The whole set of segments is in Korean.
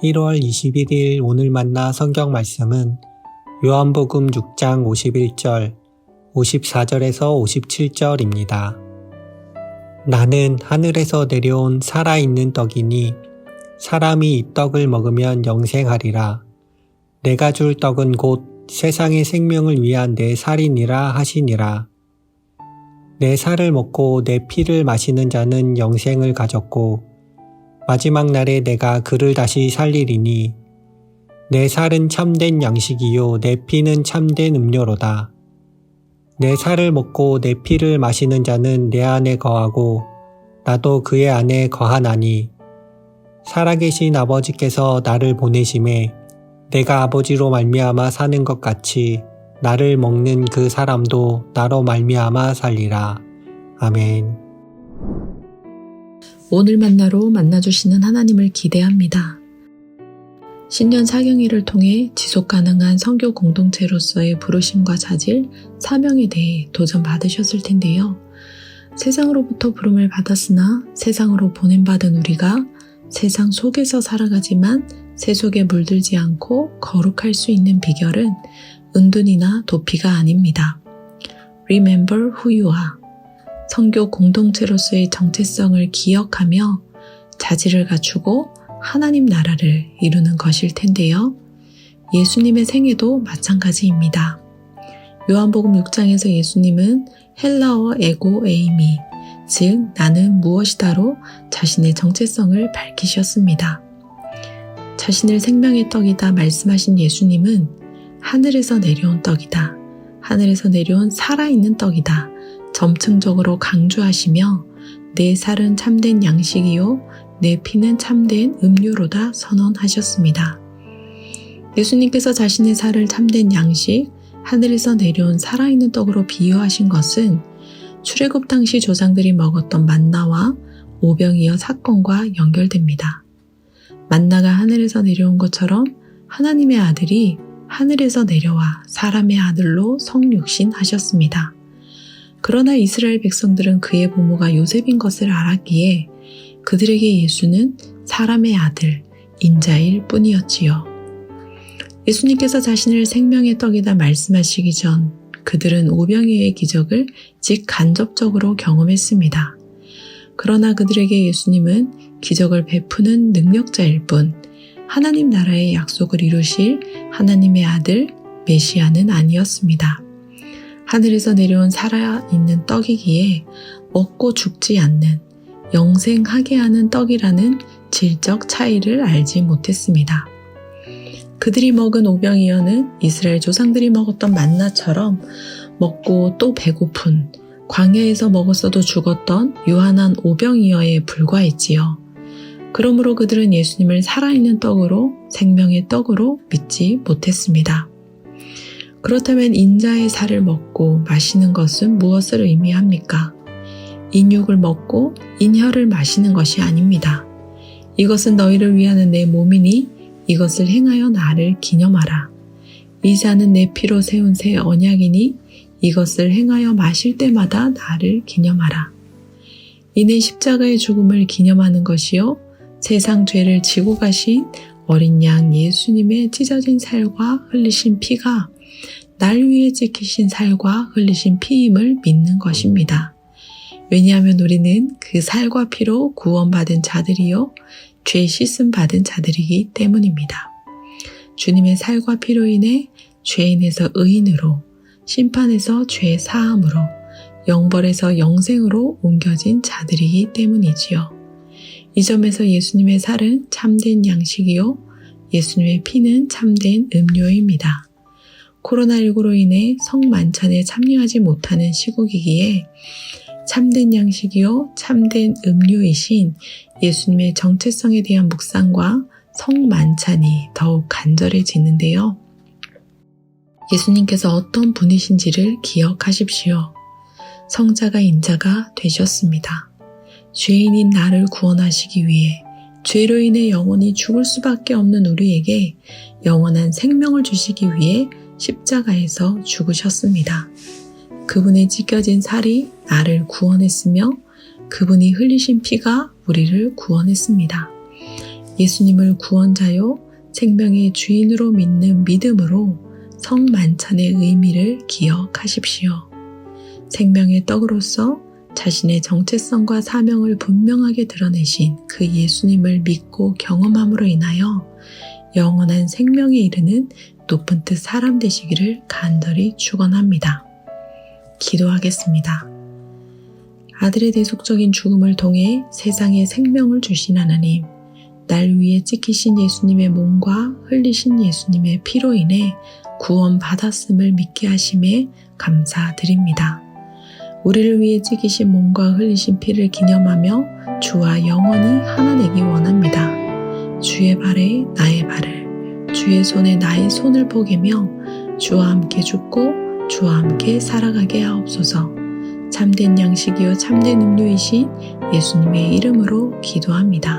1월 21일 오늘 만나 성경 말씀은 요한복음 6장 51절, 54절에서 57절입니다. 나는 하늘에서 내려온 살아있는 떡이니 사람이 이 떡을 먹으면 영생하리라. 내가 줄 떡은 곧 세상의 생명을 위한 내 살이니라 하시니라. 내 살을 먹고 내 피를 마시는 자는 영생을 가졌고 마지막 날에 내가 그를 다시 살리리니 내 살은 참된 양식이요 내 피는 참된 음료로다. 내 살을 먹고 내 피를 마시는 자는 내 안에 거하고 나도 그의 안에 거하나니 살아계신 아버지께서 나를 보내심에 내가 아버지로 말미암아 사는 것 같이 나를 먹는 그 사람도 나로 말미암아 살리라. 아멘. 오늘 만나로 만나주시는 하나님을 기대합니다. 신년 사경일을 통해 지속가능한 선교 공동체로서의 부르심과 자질, 사명에 대해 도전받으셨을 텐데요. 세상으로부터 부름을 받았으나 세상으로 보냄받은 우리가 세상 속에서 살아가지만 새 속에 물들지 않고 거룩할 수 있는 비결은 은둔이나 도피가 아닙니다. Remember who you are. 선교 공동체로서의 정체성을 기억하며 자질을 갖추고 하나님 나라를 이루는 것일 텐데요. 예수님의 생애도 마찬가지입니다. 요한복음 6장에서 예수님은 헬라어 에고 에이미, 즉 나는 무엇이다로 자신의 정체성을 밝히셨습니다. 자신을 생명의 떡이다 말씀하신 예수님은 하늘에서 내려온 떡이다, 하늘에서 내려온 살아있는 떡이다 점층적으로 강조하시며 내 살은 참된 양식이요 내 피는 참된 음료로다 선언하셨습니다. 예수님께서 자신의 살을 참된 양식, 하늘에서 내려온 살아있는 떡으로 비유하신 것은 출애굽 당시 조상들이 먹었던 만나와 오병이어 사건과 연결됩니다. 만나가 하늘에서 내려온 것처럼 하나님의 아들이 하늘에서 내려와 사람의 아들로 성육신하셨습니다. 그러나 이스라엘 백성들은 그의 부모가 요셉인 것을 알았기에 그들에게 예수는 사람의 아들, 인자일 뿐이었지요. 예수님께서 자신을 생명의 떡이다 말씀하시기 전 그들은 오병이어의 기적을 직간접적으로 경험했습니다. 그러나 그들에게 예수님은 기적을 베푸는 능력자일 뿐 하나님 나라의 약속을 이루실 하나님의 아들 메시아는 아니었습니다. 하늘에서 내려온 살아있는 떡이기에 먹고 죽지 않는 영생하게 하는 떡이라는 질적 차이를 알지 못했습니다. 그들이 먹은 오병이어는 이스라엘 조상들이 먹었던 만나처럼 먹고 또 배고픈 광야에서 먹었어도 죽었던 유한한 오병이어에 불과했지요. 그러므로 그들은 예수님을 살아있는 떡으로 생명의 떡으로 믿지 못했습니다. 그렇다면 인자의 살을 먹고 마시는 것은 무엇을 의미합니까? 인육을 먹고 인혈을 마시는 것이 아닙니다. 이것은 너희를 위하는 내 몸이니 이것을 행하여 나를 기념하라. 이 잔은 내 피로 세운 새 언약이니 이것을 행하여 마실 때마다 나를 기념하라. 이는 십자가의 죽음을 기념하는 것이요 세상 죄를 지고 가신 어린 양 예수님의 찢어진 살과 흘리신 피가 날 위해 지키신 살과 흘리신 피임을 믿는 것입니다. 왜냐하면 우리는 그 살과 피로 구원받은 자들이요 죄 씻음 받은 자들이기 때문입니다. 주님의 살과 피로 인해 죄인에서 의인으로, 심판에서 죄 사함으로, 영벌에서 영생으로 옮겨진 자들이기 때문이지요. 이 점에서 예수님의 살은 참된 양식이요 예수님의 피는 참된 음료입니다. 코로나19로 인해 성만찬에 참여하지 못하는 시국이기에 참된 양식이요 참된 음료이신 예수님의 정체성에 대한 묵상과 성만찬이 더욱 간절해지는데요. 예수님께서 어떤 분이신지를 기억하십시오. 성자가 인자가 되셨습니다. 죄인인 나를 구원하시기 위해 죄로 인해 영원히 죽을 수밖에 없는 우리에게 영원한 생명을 주시기 위해 십자가에서 죽으셨습니다. 그분의 찢겨진 살이 나를 구원했으며 그분이 흘리신 피가 우리를 구원했습니다. 예수님을 구원자요 생명의 주인으로 믿는 믿음으로 성만찬의 의미를 기억하십시오. 생명의 떡으로서 자신의 정체성과 사명을 분명하게 드러내신 그 예수님을 믿고 경험함으로 인하여 영원한 생명에 이르는 높은 뜻 사람 되시기를 간절히 축원합니다. 기도하겠습니다. 아들의 대속적인 죽음을 통해 세상에 생명을 주신 하나님, 날 위해 찍히신 예수님의 몸과 흘리신 예수님의 피로 인해 구원받았음을 믿게 하심에 감사드립니다. 우리를 위해 찍히신 몸과 흘리신 피를 기념하며 주와 영원히 하나 되기 원합니다. 주의 발에 나의 발을, 주의 손에 나의 손을 포개며 주와 함께 죽고 주와 함께 살아가게 하옵소서. 참된 양식이요 참된 음료이신 예수님의 이름으로 기도합니다.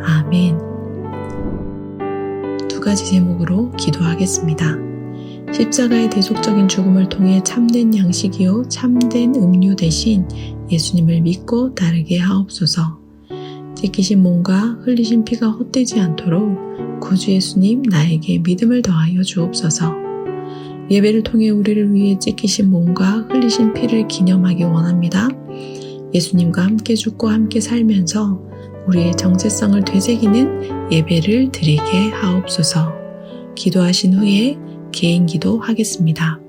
아멘. 두 가지 제목으로 기도하겠습니다. 십자가의 대속적인 죽음을 통해 참된 양식이요 참된 음료 대신 예수님을 믿고 따르게 하옵소서. 찢기신 몸과 흘리신 피가 헛되지 않도록 구주 예수님 나에게 믿음을 더하여 주옵소서. 예배를 통해 우리를 위해 찢기신 몸과 흘리신 피를 기념하기 원합니다. 예수님과 함께 죽고 함께 살면서 우리의 정체성을 되새기는 예배를 드리게 하옵소서. 기도하신 후에 개인 기도 하겠습니다.